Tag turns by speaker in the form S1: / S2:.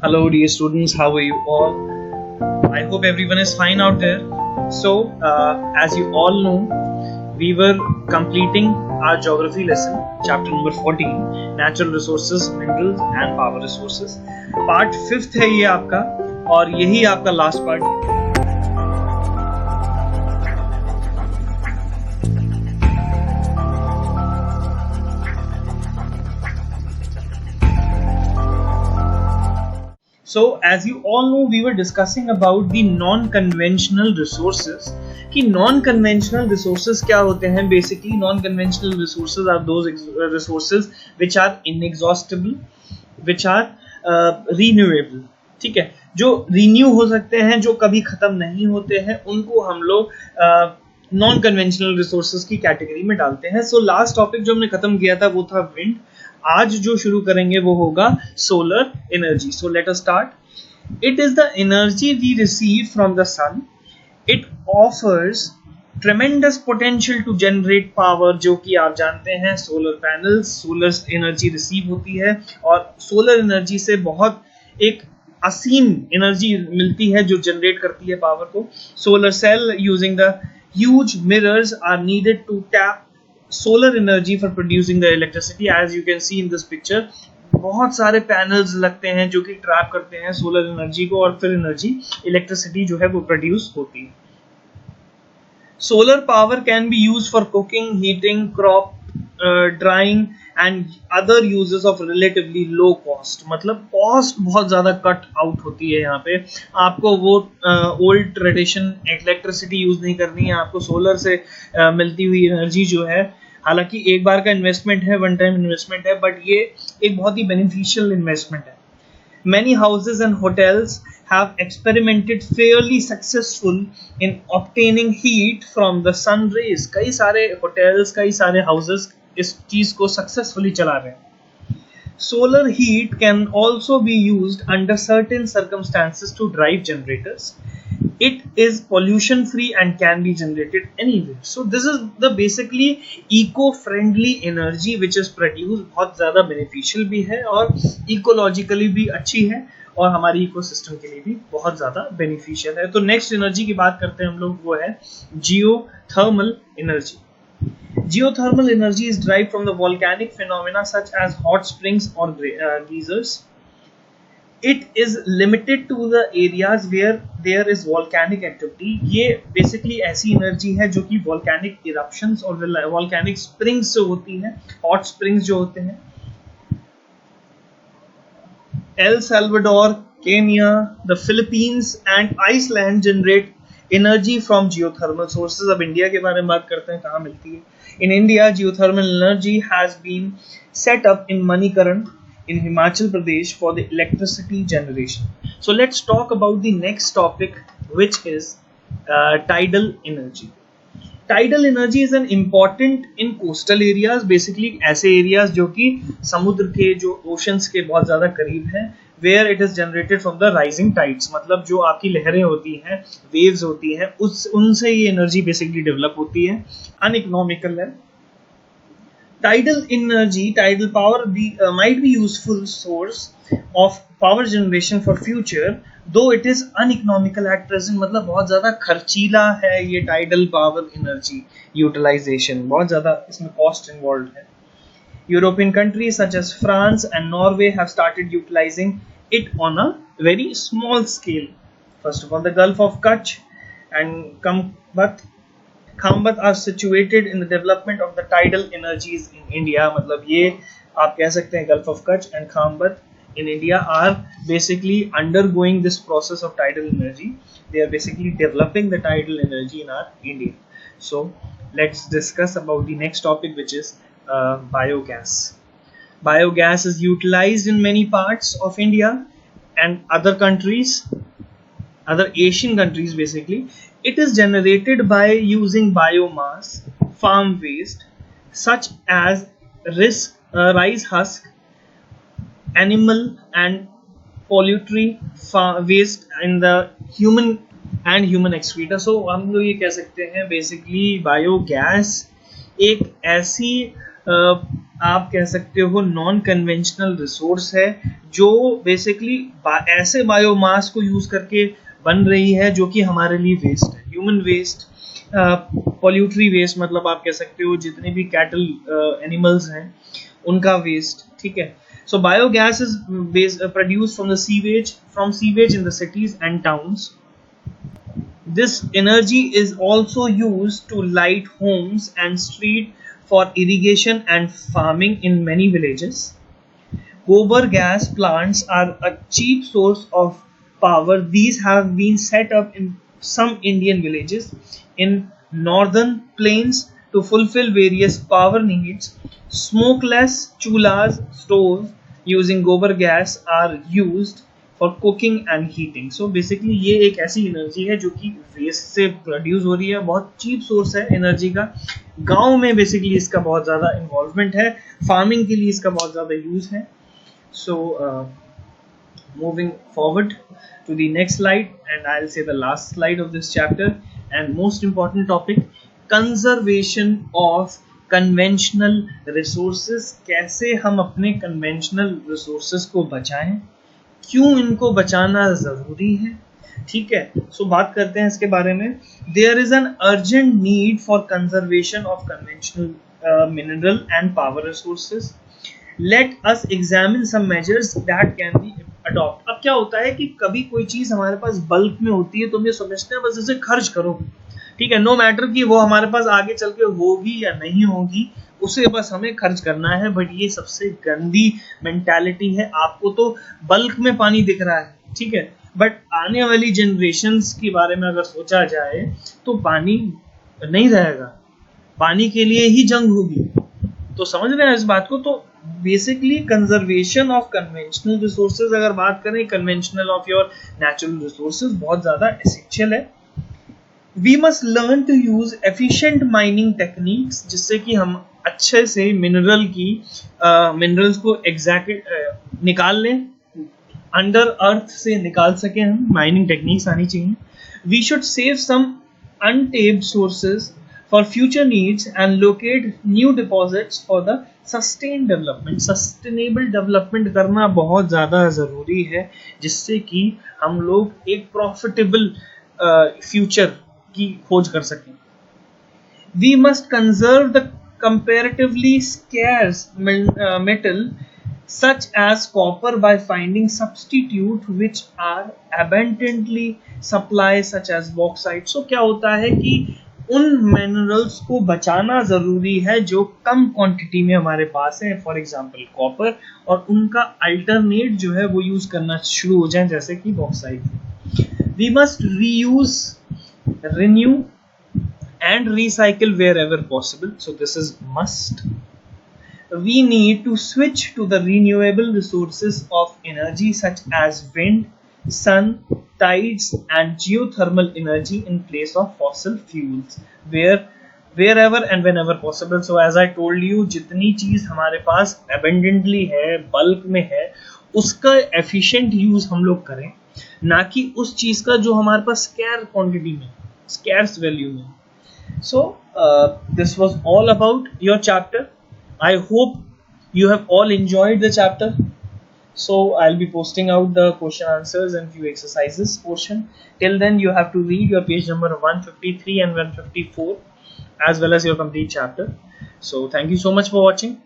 S1: Hello, dear students. How are you all? I hope everyone is fine out there. So, as you all know, we were completing our geography lesson, chapter number 14, natural resources, minerals and power resources. Part 5th है ये आपका और यही आपका last part है. So, as you all know, we were discussing about the non-conventional resources. कि non-conventional resources क्या होते हैं? Basically, non-conventional resources are those resources which are inexhaustible, which are renewable. ठीक है, जो renew हो सकते हैं, जो कभी खत्म नहीं होते हैं, उनको हम लोग नॉन कन्वेंशनल रिसोर्सेज की कैटेगरी में डालते हैं. सो लास्ट टॉपिक जो हमने खत्म किया था वो था विंड. आज जो शुरू करेंगे वो होगा solar energy. So let us start. It is the energy we receive from the sun. It offers tremendous potential to generate power. जो कि आप जानते हैं solar panels, solar energy receive होती है और सोलर एनर्जी से बहुत एक असीम एनर्जी मिलती है जो जनरेट करती है पावर को. Solar cell using the huge mirrors are needed to tap solar energy for producing the electricity. As you can see in this picture, बहुत सारे पैनल्स लगते हैं जो कि ट्रैप करते हैं सोलर एनर्जी को और फिर एनर्जी इलेक्ट्रिसिटी जो है वो प्रोड्यूस होती है. Solar power can be used for cooking, heating, crop drawing and other uses of relatively low cost. मतलब कॉस्ट बहुत ज्यादा कट आउट होती है. यहाँ पे आपको वो ओल्ड ट्रेडिशन इलेक्ट्रिसिटी यूज नहीं करनी है. आपको सोलर से मिलती हुई एनर्जी जो है, हालांकि एक बार का इन्वेस्टमेंट है, वन टाइम इन्वेस्टमेंट है, बट ये एक बहुत ही बेनिफिशियल इन्वेस्टमेंट है. Many houses and hotels have experimented fairly successful in obtaining heat from the sun rays. कई सारे hotels, कई सारे houses इस चीज को सक्सेसफुली चला रहे हैं. Solar heat can also be used under certain circumstances to drive generators. It is pollution free and can be generated anywhere. So this is the basically eco-friendly energy which is produced. बहुत ज़्यादा beneficial भी है और ecologically भी अच्छी है और हमारी ecosystem के लिए भी बहुत ज़्यादा beneficial है. तो next energy की बात करते हैं हम लोग, वो है geothermal energy. Geothermal energy is derived from the volcanic phenomena such as hot springs or geysers. It is limited to the areas where there is volcanic activity. ये basically ऐसी energy है जो कि volcanic eruptions और volcanic springs जो होती हैं, hot springs जो होते हैं. El Salvador, Kenya, the Philippines and Iceland generate energy from geothermal sources. अब इंडिया के बारे में बात करते हैं, कहाँ मिलती है. In India, geothermal energy has been set up in Manikaran in Himachal Pradesh for the electricity generation. So let's talk about the next topic, which is tidal energy. Tidal energy is an important in coastal areas. Basically ऐसे areas जो कि समुद्र के, जो oceans के बहुत ज़्यादा करीब हैं, where it is generated from the rising tides. मतलब जो आपकी लहरें होती हैं, waves होती हैं, उनसे ये energy basically develop होती है. Uneconomical है. Tidal energy, tidal power might be useful source of power generation for future, though it is uneconomical at present. मतलब बहुत ज़्यादा खर्चीला है ये tidal power energy utilization. बहुत ज़्यादा इसमें cost involved है. European countries such as France and Norway have started utilizing it on a very small scale. First of all, the Gulf of Kutch and Khambat are situated in the development of the tidal energies in India. मतलब ये आप कह सकते हैं Gulf of Kutch and Khambat in India are basically undergoing this process of tidal energy. They are basically developing the tidal energy in our India. So let's discuss about the next topic, which is biogas. Biogas is utilized in many parts of India and other countries, other Asian countries basically. It is generated by using biomass, farm waste such as rice husk, animal and poultry waste in the human excreta. So हम लोग ये कह सकते हैं basically biogas एक ऐसी आप कह सकते हो नॉन कन्वेंशनल रिसोर्स है जो बेसिकली ऐसे बायोमास को यूज करके बन रही है जो कि हमारे लिए वेस्ट है, ह्यूमन वेस्ट, पॉल्यूटरी वेस्ट, मतलब आप कह सकते हो जितने भी कैटल एनिमल्स हैं उनका वेस्ट, ठीक है। So biogas is produced from sewage in the cities and towns. This energy is also used to light homes and street for irrigation and farming in many villages. Gobar gas plants are a cheap source of power. These have been set up in some Indian villages in northern plains to fulfill various power needs. Smokeless chulhas stoves using gobar gas are used for cooking and heating. So basically ये एक ऐसी energy है जो कि waste से produce हो रही है, बहुत चीप सोर्स है एनर्जी का. गांव में बेसिकली इसका बहुत ज़्यादा इन्वॉल्वमेंट है, फार्मिंग के लिए इसका बहुत ज़्यादा यूज है. So moving forward to the next slide and I will say the last slide of this chapter and most important topic, conservation of conventional resources. कैसे हम अपने कन्वेंशनल रिसोर्सेज को बचाएं, क्यों इनको बचाना जरूरी है, ठीक है. सो बात करते हैं इसके बारे में. There is an urgent need for conservation of conventional mineral and power resources. Let us examine some measures that can be adopt. अब क्या होता है कि कभी कोई चीज हमारे पास बल्क में होती है तो हम ये समझते हैं बस इसे खर्च करो, ठीक है, नो मैटर कि वो हमारे पास आगे चल के होगी या नहीं होगी, उसे बस हमें खर्च करना है. बट ये सबसे गंदी मेंटालिटी है. आपको तो बल्क में पानी दिख रहा है, ठीक है, बट आने वाली जनरेशन्स के बारे में अगर सोचा जाए तो पानी नहीं रहेगा, पानी के लिए ही जंग होगी. तो समझ रहे हैं इस बात को. तो basically conservation of conventional resources, अगर बात करें conventional of your natural resources, बहुत ज़्यादा एसेंशियल है. We must learn to use efficient mining techniques, जिससे कि हम अच्छे से मिनरल्स को एग्जैक्ट निकाल लें, अंडर अर्थ से निकाल सकें हम. माइनिंग टेक्निक्स आनी चाहिए. We should save some untapped sources for future needs and locate new deposits for the sustain development. Sustainable development करना बहुत ज़्यादा ज़रूरी है, जिससे कि हम लोग एक प्रॉफिटेबल फ्यूचर की खोज कर सकें. We must conserve the comparatively scarce metal such as copper by finding substitute which are abundantly supplied such as bauxite. So क्या होता है कि उन मिनरल्स को बचाना जरूरी है जो कम क्वांटिटी में हमारे पास है, फॉर एग्जांपल कॉपर, और उनका अल्टरनेट जो है वो यूज करना शुरू हो जाए, जैसे कि bauxite. We must reuse, renew and recycle wherever possible. So this is must. We need to switch to the renewable resources of energy such as wind, sun, tides and geothermal energy in place of fossil fuels wherever and whenever possible. So as I told you, जितनी चीज हमारे पास abundantly है, bulk में है, उसका efficient use हम लोग करें, ना कि उस चीज का जो हमारे पास scarce quantity में, scarce value में. So this was all about your chapter. I hope you have all enjoyed the chapter. So I'll be posting out the question answers and few exercises portion. Till then you have to read your page number 153 and 154 as well as your complete chapter. So thank you so much for watching.